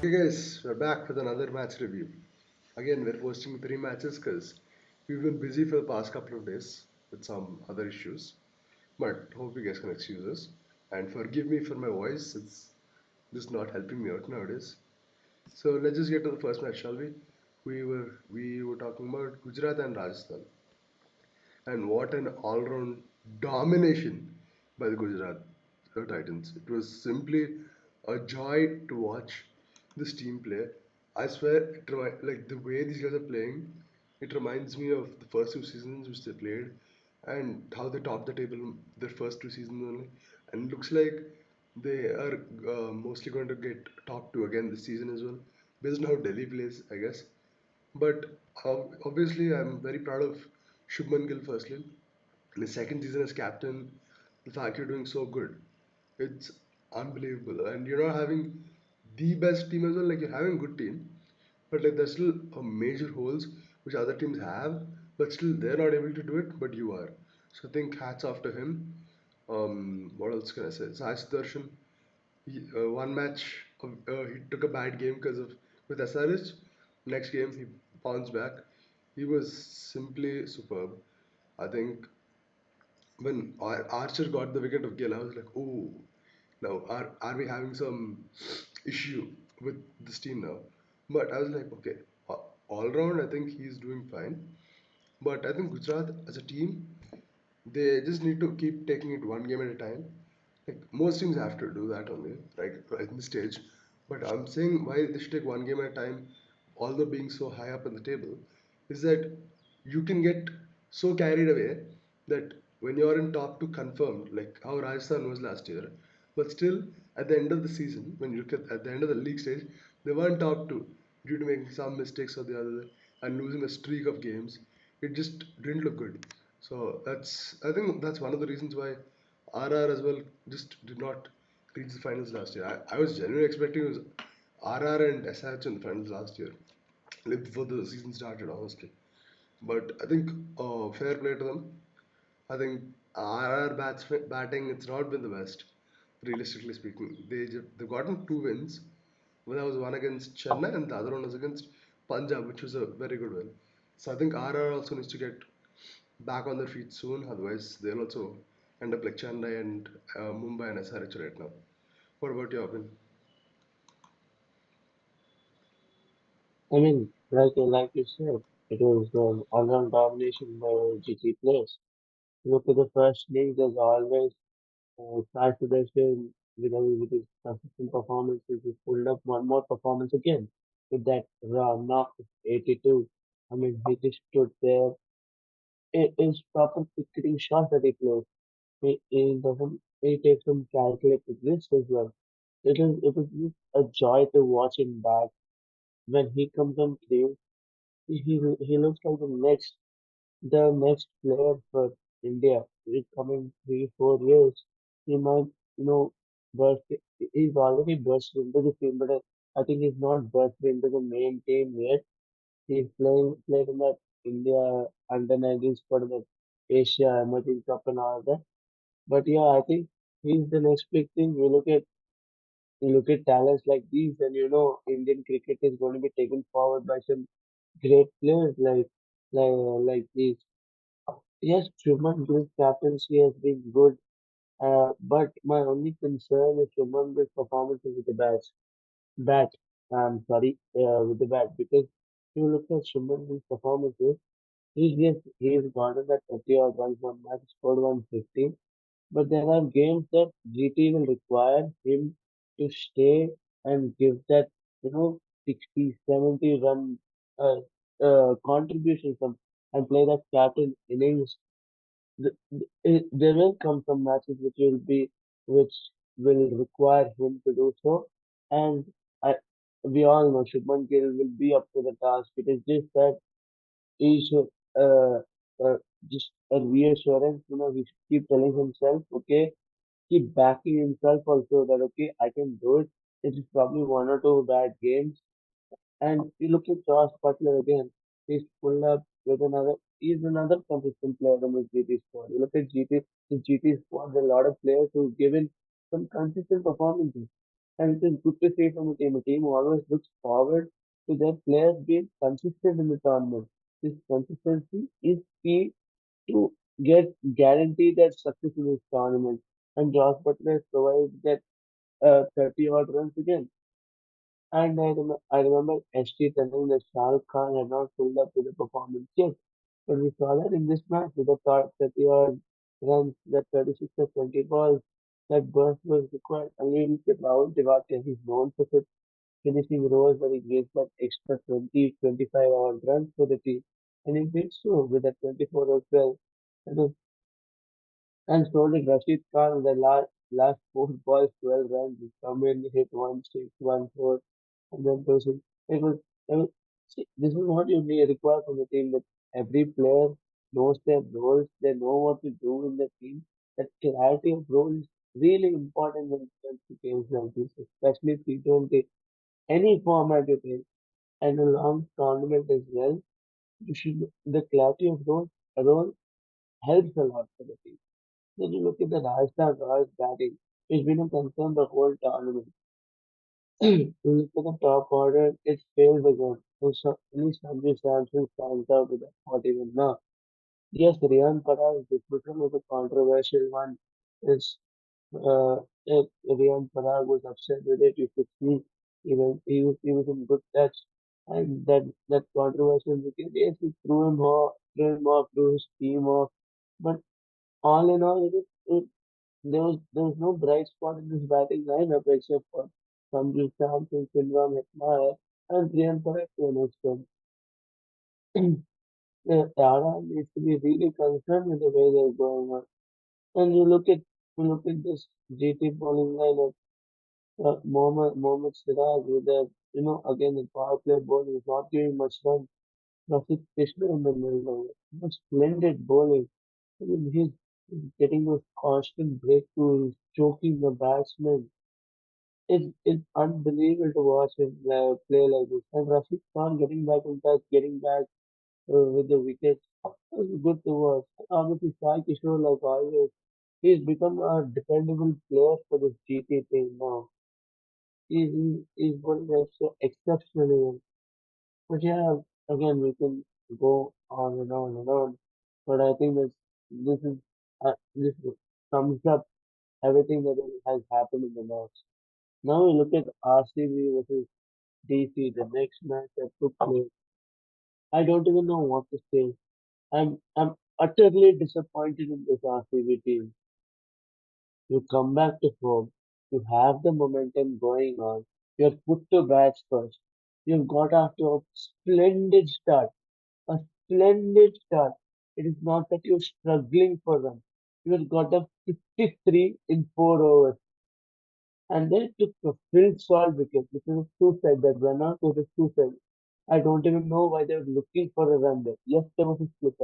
Okay, guys, we're back with another match review. Again, we're posting three matches because we've been busy for the past couple of days with some other issues. But hope you guys can excuse us and forgive me for my voice. It's just not helping me out nowadays. So let's just get to the first match, shall we? We were talking about Gujarat and Rajasthan, and what an all-round domination by the Gujarat Titans. It was simply a joy to watch this team play. I swear, like the way these guys are playing, it reminds me of the first two seasons which they played, and how they topped the table their first two seasons only. And it looks like they are mostly going to get top two again this season as well, based on how Delhi plays, I guess. But obviously, I'm very proud of Shubman Gill firstly. In his second season as captain, the fact you're doing so good, it's unbelievable. And you're not having the best team as well. Like you're having a good team, but like there's still a major holes which other teams have, but still they're not able to do it, but you are. So I think hats off to him. What else can I say? Sai Darshan, one match he took a bad game because of with SRH. Next game he bounced back. He was simply superb. I think when Archer got the wicket of Gill, I was like, oh, now are we having some issue with this team now? But I was like, okay, all round I think he's doing fine. But I think Gujarat as a team, they just need to keep taking it one game at a time. Like most teams have to do that only, right in this stage. But I'm saying why they should take one game at a time, although being so high up on the table, is that you can get so carried away that when you're in top two confirmed, like how Rajasthan was last year, but still at the end of the season, when you look at the end of the league stage, they weren't top two due to making some mistakes or the other and losing a streak of games. It just didn't look good. So I think that's one of the reasons why RR as well just did not reach the finals last year. I was genuinely expecting it was RR and SH in the finals last year, like before the season started, honestly. But I think fair play to them. I think RR batting, it's not been the best, realistically speaking. They've gotten two wins. One was one against Chennai and the other one was against Punjab, which was a very good win. So I think RR also needs to get back on their feet soon. Otherwise, they'll also end up like Chennai and Mumbai and SRH right now. What about you, Abin? I mean, like you said, it was all-round domination by GT players. Look at the first league, there's always Sai Sudarshan with his consistent performances. He pulled up one more performance again with that raw knock of 82. I mean, he just stood there. It is proper cricketing shots that he plays. He doesn't. He takes some calculated risks as well. It is just a joy to watch him bat when he comes on crease. He looks like the next player for India in coming 3 4 years. He might burst. He's already burst into the team, but I think he's not burst into the main team yet. He's played in that India under 19 squad in that Asia Emerging Cup and all that. But yeah, I think he's the next big thing. You look at talents like these, and Indian cricket is going to be taken forward by some great players like these. Yes, Shubman Gill's captaincy has been good, but my only concern is Shubman Gill's performances with the bat. Sorry, with the bat, because if you look at Shubman Gill's performances, he's gotten that 30 or runs one match, scored 150, but there are games that GT will require him to stay and give that 60, 70 run uh, contribution from and play that captain innings. There will come some matches which will require him to do so, and I, we all know Shubman Gill will be up to the task. It is just that he should just a reassurance. He should keep telling himself, okay, keep backing himself also that okay, I can do it. It is probably one or two bad games, and you look at Josh Butler again. He's pulled up with another. He's another consistent player in the GT squad. You look at GT, the GT squad. There are a lot of players who've given some consistent performances. And it is good to see from a team. A team always looks forward to their players being consistent in the tournament. This consistency is key to get guarantee that success in this tournament. And Josh Butler provides that 30 odd runs again. And I remember ST telling that Shah Rukh Khan had not pulled up to the performance yet. But we saw that in this match with the 30 odd runs, that 36 or 20 balls, that burst was required. I mean, look at Rahul Tewatia, he's known for such finishing roles where he gives that extra 20, 25 odd runs for the team. And he did so with that 24 as well. And and so did Rashid Khan in the last four balls, 12 runs. He come in, hit one six, one four, and then goes in. It was, I mean, see, this is what you need require from the team that every player knows their roles, they know what to do in the team. That clarity of role is really important when it comes to games like this, especially T20, any format you play, and a long tournament as well. You should the clarity of role helps a lot for the team. Then you look at the Rajasthan Royals batting. It's been a concern the whole tournament. You look at the top order, it fails again. So only Sanjay Samson stands out with that 41 now. Yes, Riyan Parak's dismissal was a controversial one. It's, if Riyan Parak was upset with it, you could see he was in good touch. And that controversial wicket, yes, he threw him off, threw his team off. But all in all, there was no bright spot in this batting lineup except for Sanju Samson, Silvam Hetmyer, and Priyan Parekh to an extent. Tara needs to be really concerned with the way they're going on. And you look at this GT bowling lineup, Mohammad Siraj with that, again the power play bowling is not giving much run. Rafiq Krishna in the middle, splendid bowling. I mean, he's getting those constant breakthroughs, choking the batsman. It's unbelievable to watch him play like this. And Rashid Khan getting back in touch, getting back with the wickets. It was good to watch. Obviously, Sai Kishore, like always, he's become a dependable player for this GT team now. He's bowling exceptionally well. But yeah, again, we can go on and on and on. But I think this sums up everything that has happened in the match. Now we look at RCB versus DC, the next match that took place. I don't even know what to say. I'm utterly disappointed in this RCB team. You come back to home, you have the momentum going on, you're put to bats first. You've got off to a a splendid start. It is not that you're struggling for runs. You've got a 53 in 4 overs. And then took a Phil Salt wicket, which is a suicide. That run out was a suicide. I don't even know why they were looking for a run there. Yes, there was a slip.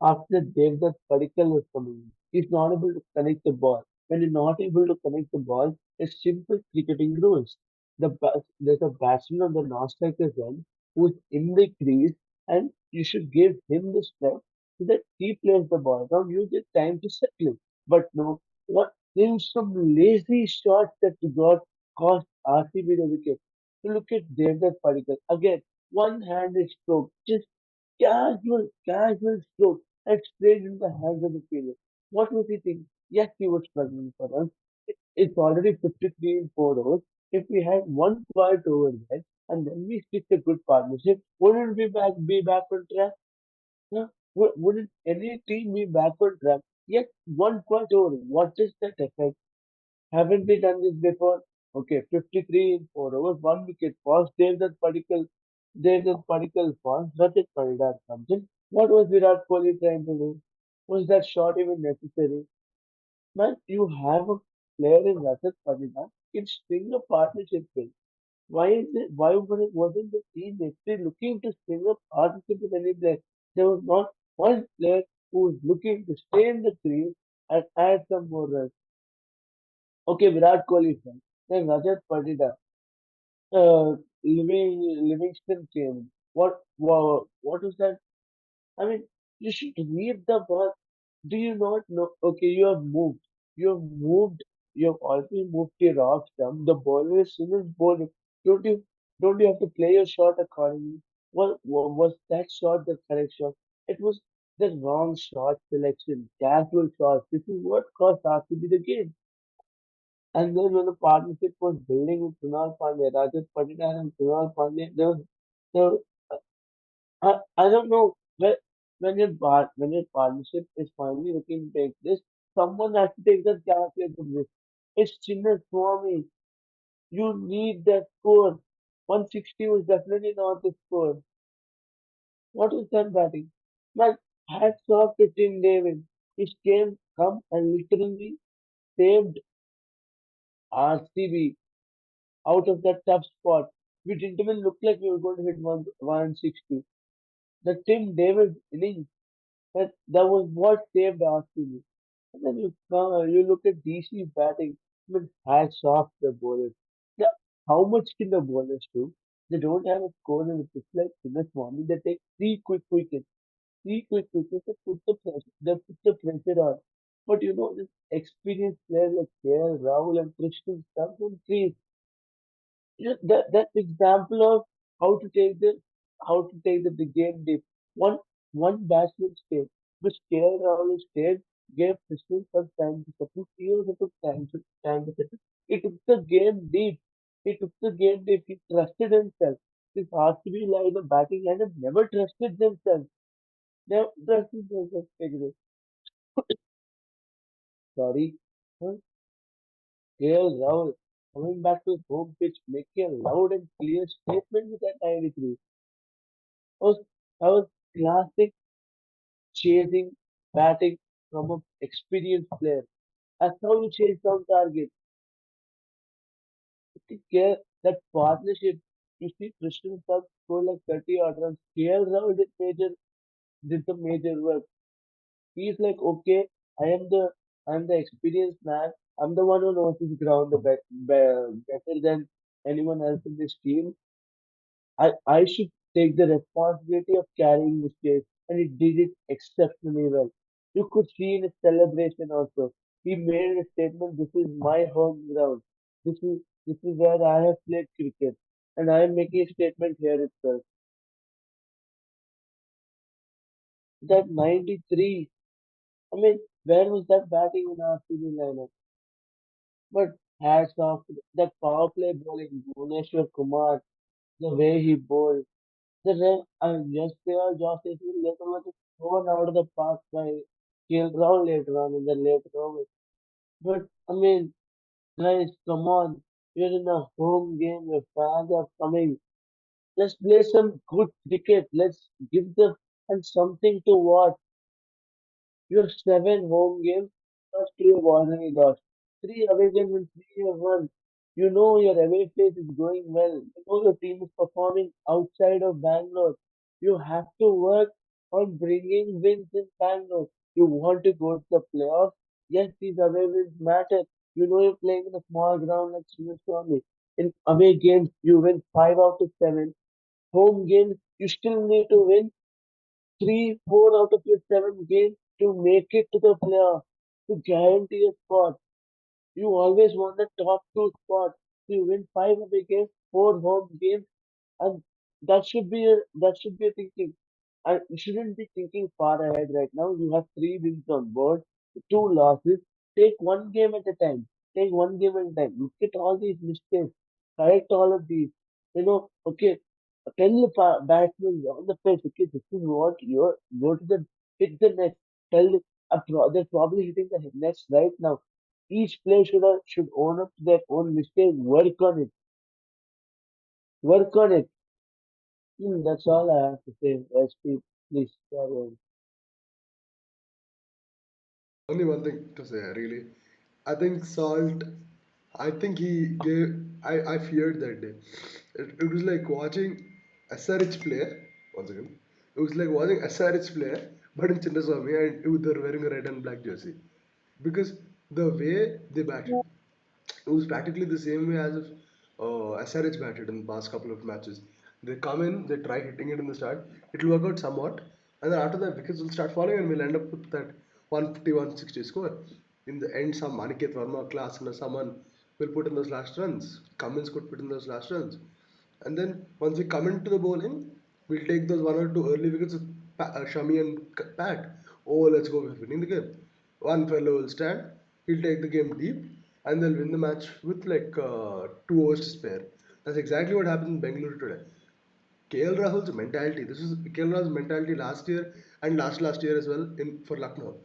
After Devdutt Padikkal was coming in, he's not able to connect the ball. When you're not able to connect the ball, it's simple cricketing rules. There's a batsman on the non-striker's end who's in the crease, and you should give him the strength so that he plays the ball. Now you get time to settle it. But no, what there's some lazy shots that got cost RCB the wicket. You look at Devdutt Padikkal again, one-handed stroke, just casual stroke and straight in the hands of the fielder. What was he thinking? Yes, he was struggling for us. It's already 53 in 4 overs. If we had one quiet over there and then we stick a good partnership, wouldn't we be back on track? Huh? Wouldn't any team be back on track? Yet one quiet over. What is that effect? Haven't we done this before? Okay, 53 in 4 overs, one wicket falls. There's that falls. Rajat Padikkal comes in. What was Virat Kohli trying to do? Was that shot even necessary? Man, you have a player in Rajat Padikkal can string a partnership with. Wasn't the team actually looking to string a partnership with any player? There was not one player who was looking to stay in the crease and add some more runs. Okay, Virat Kohli fine. Then Rajat Patida, Livingston came. What was that? I mean, you should leave the ball. Do you not know? Okay, you have moved. You have moved. you've already moved your off stump. The bowler is still bowling. Don't you don't you have to play your shot accordingly? Was that shot the correct shot? It was the wrong shot selection, casual shots. This is what cost RCB the game. And then when the partnership was building with Kunal Pandey, Rajat Patidar and Kunal Pandey, there, I don't know when your partnership is finally looking to take this, someone has to take the calculate of this. It's Chinna Swami. You need that score. 160 was definitely not the score. What is that batting? Man, hats off to Tim David. His game come and literally saved RCB out of that tough spot. We didn't even look like we were going to hit 160. The Tim David innings, that was what saved RCB. And then you look at DC batting. I mean, hats off the bowlers. Yeah, how much can the bowlers do? They don't have a score in the pitch like in this morning. They take three quick wickets. They put the pressure on. But this experienced players like KL, Rahul, and Krishnan stuff on crease. That example of how to take the game deep. One one batsman stayed, but KL Rahul stayed, gave Krishnan some time to settle. He also took time to settle. He took the game deep. He took the game deep. He trusted himself. This RCB like the batting line have never trusted themselves. Never trusted themselves. Take this. Sorry. Huh? KL Rahul coming back to his home pitch, making a loud and clear statement with that 93. Was that was classic chasing batting from an experienced player. That's how you chase down targets. Take care that partnership. You see, Christian Sub scored like 30 odd runs. KL Rahul did the major work. He's like, okay, I am the I'm the experienced man. I'm the one who knows his ground better than anyone else in this team. I should take the responsibility of carrying this case, and he did it exceptionally well. You could see in his celebration also. He made a statement, this is my home ground. This is where I have played cricket. And I am making a statement here itself. That 93, I mean, where was that batting in our CB lineup? But hats off to that power play bowling, Bhuvneshwar Kumar, the way he bowled. The rest, yes, they are just a little bit thrown out of the park by KL Rahul later on in the late overs. But I mean, guys, come on. You're in a home game, your fans are coming. Let's play some good cricket. Let's give them and something to watch. Your seven home games, first two have already lost. Three away games and three you have won. You know your away phase is going well. You know your team is performing outside of Bangalore. You have to work on bringing wins in Bangalore. You want to go to the playoffs? Yes, these away wins matter. You know you're playing in a small ground like Swami. In away games, you win 5 out of 7. Home games, you still need to win 4 out of your 7 games to make it to the playoff, to guarantee a spot. You always want the top two spot. You win 5 away games, 4 home games, and that should be a thinking. And you shouldn't be thinking far ahead right now. You have 3 wins on board, 2 losses. Take one game at a time. Take one game at a time. Look at all these mistakes. Correct all of these. Okay. Tell the batsman on the pitch, okay, this is what you're go to the hit the net. They're probably hitting the nets right now. Each player should own up to their own mistake. Work on it. That's all I have to say. SP, please carry on. Only one thing to say, really. I think Salt, I think he gave, I feared that day. It was like watching SRH player, once again, it was like watching SRH player, but in Chinnaswamy and they're wearing a red and black jersey. Because the way they batted, it was practically the same way as if SRH batted in the past couple of matches. They come in, they try hitting it in the start, it will work out somewhat, and then after that, wickets will start falling, and we'll end up with that 150, 160 score. In the end, some Aniket Verma class or someone will put in those last runs. Cummins could put in those last runs. And then once we come into the bowling, we'll take those one or two early wickets with Shami and Pat. Oh, let's go, we're winning the game. One fellow will stand, he'll take the game deep, and they'll win the match with like 2 overs to spare. That's exactly what happened in Bengaluru today. KL Rahul's mentality. This is KL Rahul's mentality last year and last year as well in for Lucknow.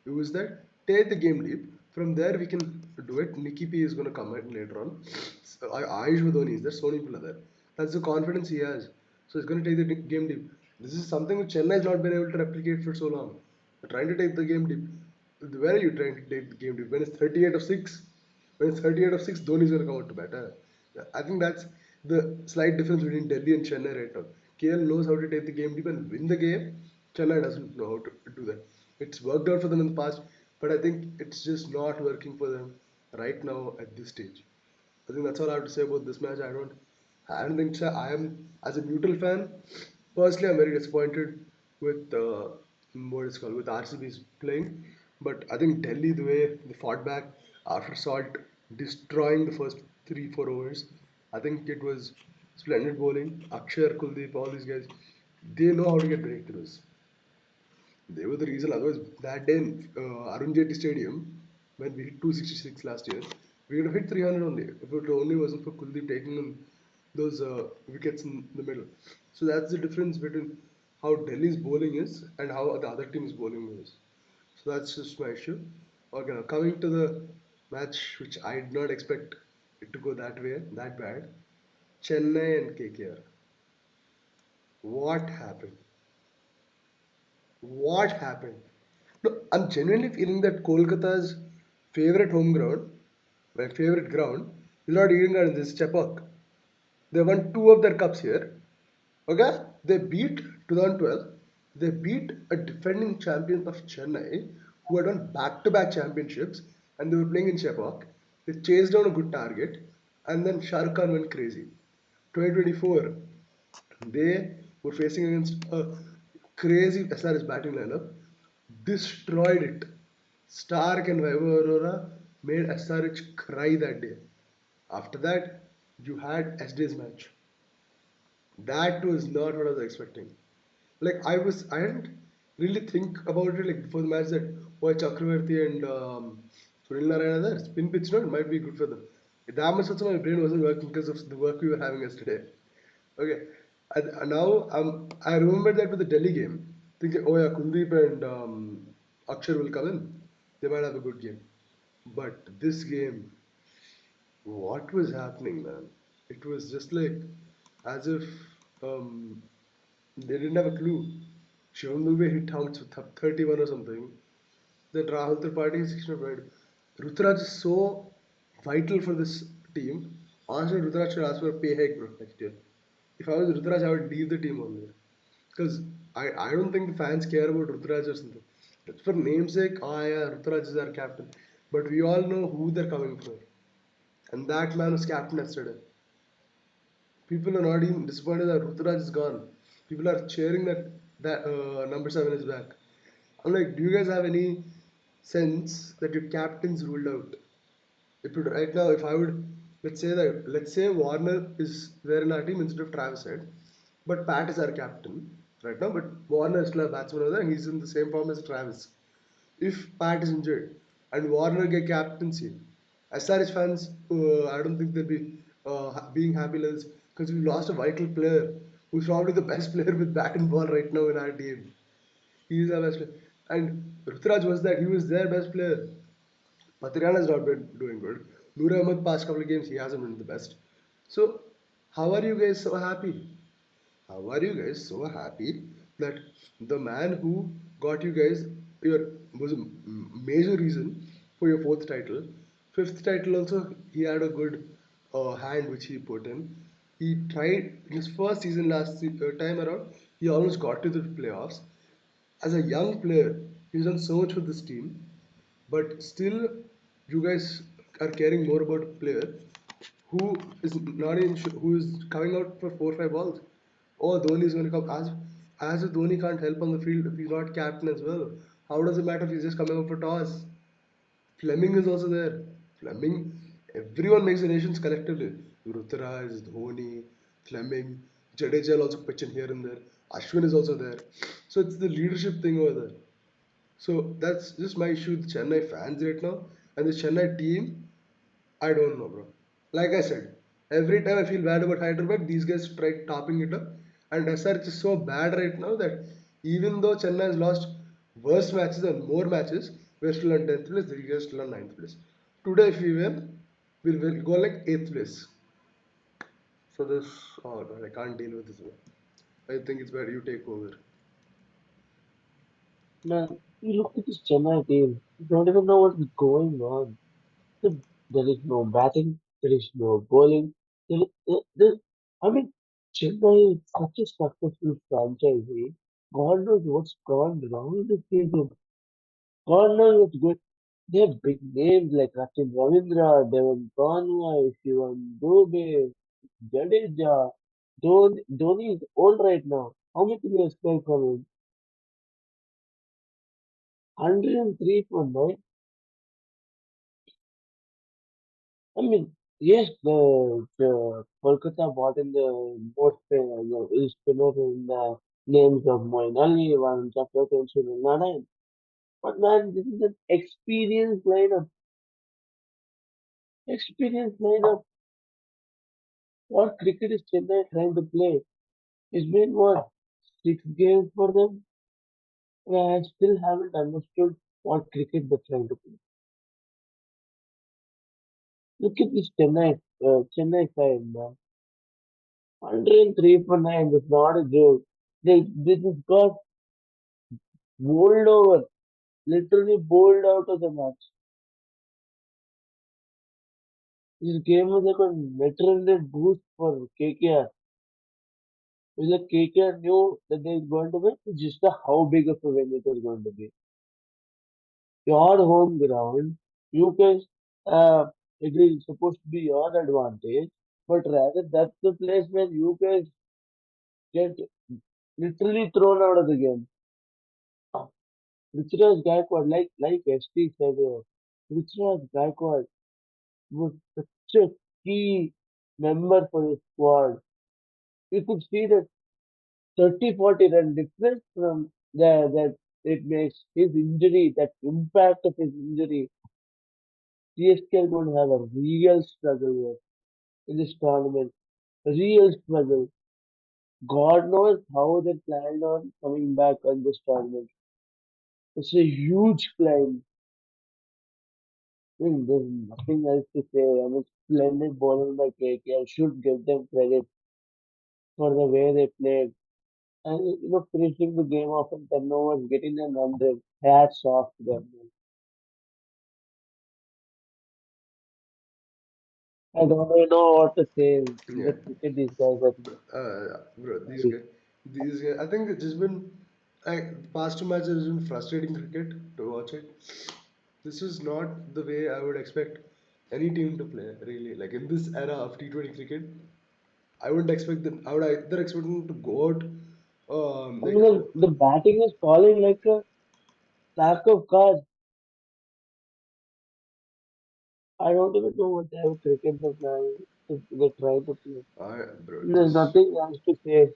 Use that, take the game deep. From there, we can do it. Nikki P is going to come in later on. So, Ayush Vadoni is there, Sony people are there. That's the confidence he has. So he's going to take the game deep. This is something which Chennai has not been able to replicate for so long. They're trying to take the game deep. Where are you trying to take the game deep? When it's 38 of 6, when it's 38 of 6, Dhoni is going to come out to bat. I think that's the slight difference between Delhi and Chennai right now. KL knows how to take the game deep and win the game. Chennai doesn't know how to do that. It's worked out for them in the past, but I think it's just not working for them right now at this stage. I think that's all I have to say about this match. I don't think so. I am, as a neutral fan, personally, I'm very disappointed with what it's called with RCB's playing. But I think Delhi, the way they fought back after Salt destroying the first 3 4 overs, I think it was splendid bowling. Akshar, Kuldeep, all these guys, they know how to get breakthroughs. They were the reason. Otherwise, that day in Arun Jaitley Stadium, when we hit 266 last year, we would have hit 300 only. If it only wasn't for Kuldeep taking in those wickets in the middle. So that's the difference between how Delhi's bowling is and how the other team's bowling is. So that's just my issue. Okay, now coming to the match, which I did not expect it to go that way, that bad. Chennai and KKR. What happened? What happened? No, I'm genuinely feeling that Kolkata's favorite home ground, my favorite ground, is not Eden Garden, this is Chepauk. They won 2 of their cups here. Okay? They beat 2012. They beat a defending champion of Chennai who had won back-to-back championships and they were playing in Chepauk. They chased down a good target and then Shah Rukh Khan went crazy. 2024, they were facing against a crazy SRS batting lineup, destroyed it. Stark and Vaibhav Aurora made SRH cry that day. After that, you had SD's match. That was not what I was expecting. I didn't really think about it like before the match that why Chakravarti and Sunil Narayana there. Spin pitch not might be good for them. That much also my brain wasn't working because of the work we were having yesterday. Okay, and now I remember that with the Delhi game, thinking oh yeah Kuldeep and Akshar will come in. They might have a good game. But this game, what was happening, man? It was just like as if um, they didn't have a clue. Shivam Dubey hit how much, 31 or something. That Rahul Tripathi is 16 right. Ruturaj is so vital for this team. Honestly, Ruturaj should ask for a pay hike, bro, next year. If I was Ruturaj, I would leave the team only. Because I don't think the fans care about Ruturaj or something. It's for namesake, ah yeah, Ruturaj is our captain. But we all know who they're coming for. And that man was captain yesterday. People are not even disappointed that Ruturaj is gone. People are cheering that number 7 is back. I'm like, do you guys have any sense that your captain's ruled out? If you, right now, if I would, let's say Warner is there in our team instead of Travis Head, but Pat is our captain right now. But Warner is still a batsman over there. And he's in the same form as Travis. If Pat is injured and Warner get captaincy, SRH fans, I don't think they'll be being happy levels because we lost a vital player who's probably the best player with bat and ball right now in our team. He is our best player. And Ruturaj was that, he was their best player. Patirana has not been doing good. Noor Ahmed past couple of games he hasn't been the best. So how are you guys so happy? How are you guys so happy that the man who got you guys your was a major reason for your fourth title, fifth title also he had a good hand which he put in. He tried in his first season time around. He almost got to the playoffs. As a young player, he's done so much for this team, but still, you guys are caring more about a player who is not in, who is coming out for 4 5 balls. Oh, Dhoni is going to come as if Dhoni can't help on the field if he's not captain as well. How does it matter if he's just coming up for toss? Fleming is also there. Fleming, everyone makes the nations collectively. Ruturaj, Dhoni, Fleming, Jadeja will also pitch in here and there. Ashwin is also there. So it's the leadership thing over there. So that's just my issue with Chennai fans right now. And the Chennai team, I don't know, bro. Like I said, every time I feel bad about Hyderabad, these guys try topping it up. And SRH is so bad right now that even though Chennai has lost worse matches and more matches, we're still on 10th place, the guys still on 9th place. Today, if we win, we'll go like 8th place. So this, oh god, I can't deal with this one. I think it's better you take over. Man, you look at this Chennai team, you don't even know what's going on. The- There is no batting, there is no bowling. I mean, Chennai is such a successful franchise. God knows what's gone wrong this season. God knows what's good. They have big names like Sachin Ravindra, Devon Conway, Shivam Dubey, Jadeja. Dhoni is old right now. How much do you expect from him? 103 for nine. I mean, yes, the Kolkata bought in the most spinner in the names of Moin Ali, one Chakra and Narayan. But man, this is an experienced lineup. Experienced lineup. What cricket is Chennai trying to play? It's been what, 6 games for them? And I still haven't understood what cricket they're trying to play. Look at this Chennai side, man. 103 for 9 is not a joke. They just got bowled over, literally bowled out of the match. This game was like a net boost for KKR. It was like KKR knew that they were going to win, it's just how big of a win it was going to be. Your home ground, you can, it is supposed to be your advantage, but rather that's the place where you guys get literally thrown out of the game. Ruturaj Gaikwad, like ST said, Ruturaj Gaikwad was such a key member for the squad. You could see that 30-40 run difference from that it makes his injury, that impact of his injury. CSK are going to have a real struggle here in this tournament. A real struggle. God knows how they planned on coming back on this tournament. It's a huge climb. I mean, there's nothing else to say. I mean, splendid bowling by KKR. Should give them credit for the way they played. And finishing the game off in 10 overs, getting them 100. Hats off to them. Man. I don't even know what to say. Yeah. Just look at these guys at Bro, me. these guys, I think it's just been like the past two matches has been frustrating cricket to watch it. This is not the way I would expect any team to play, really. Like in this era of T20 cricket, I wouldn't expect them. I would either expect them to go out, I mean, the batting is falling like a stack of cards. I don't even know what type of cricket they're playing. They're trying to play. bro, There's just nothing else to say.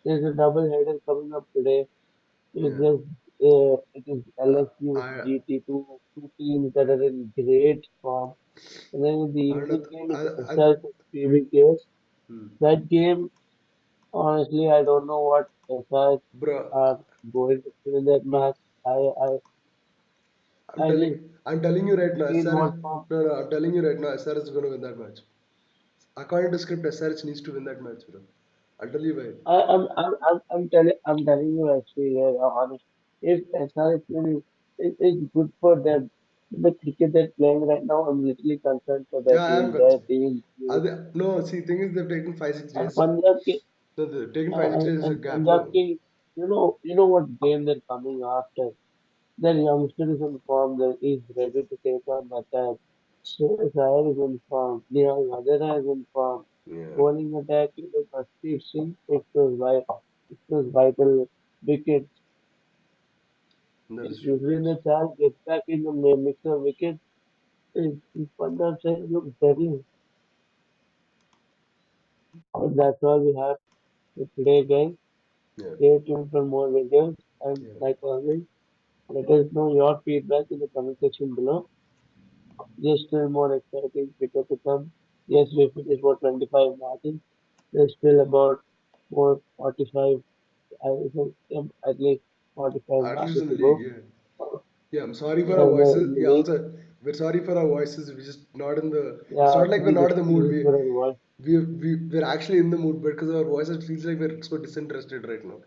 There's a double header coming up today. yeah. It is LSU with I GT, two teams that are in great form. And then in the I don't know. evening game, it's I SRH and PBKs. hmm. That game, honestly, I don't know what SRH Bro, are going to do in that match. I, I, I just I'm telling you right now, feel SR, what form. no, no, I'm telling you right now, SRH is going to win that match. According to script, SRH needs to win that match, bro. I'll tell you why. I'm telling you actually, honest. If SRH win, it's good for them. The cricket they're playing right now, I'm literally concerned for Yeah, I am their concerned. team. No, see, thing is, they've taken 5 6 And days. Punjab, No, they've taken 5 6 days as a gap. Punjab No, King, what game they're coming after. Their youngster is in form. That is ready to take on attack. Sahir is in form. Nihal Vadera is in form. yeah, Bowling attack, Steve Singh, it was vital wickets. that is If true. Yuzvendra Chahal gets back in the mix of wickets, It's fun of saying, look, very. But that's all we have for today, guys. Yeah, Stay tuned for more videos. And yeah. like always, let us know your feedback in the comment section below. There's still more exciting video to come. Yes, we finished about 25 matches. There's still about more 45, I think at least 45 At least matches in the to league, go. yeah. Yeah, I'm sorry for Yeah, our in voices. the Yeah, league. also we're sorry for our voices. We're just not in the. It's Yeah, not like we're please not in the mood. excuse us for our voice. We're actually in the mood, but because our voices feels like we're so disinterested right now.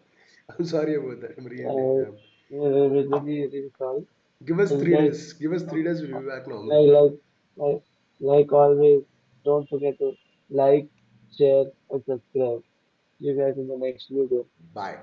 I'm sorry about that. I'm really. Uh, we're really, really sorry. Give us And three guys, days. Give us 3 days. We'll be back normal. like, like, like, like always, don't forget to like, share, and subscribe. See you guys in the next video. Bye.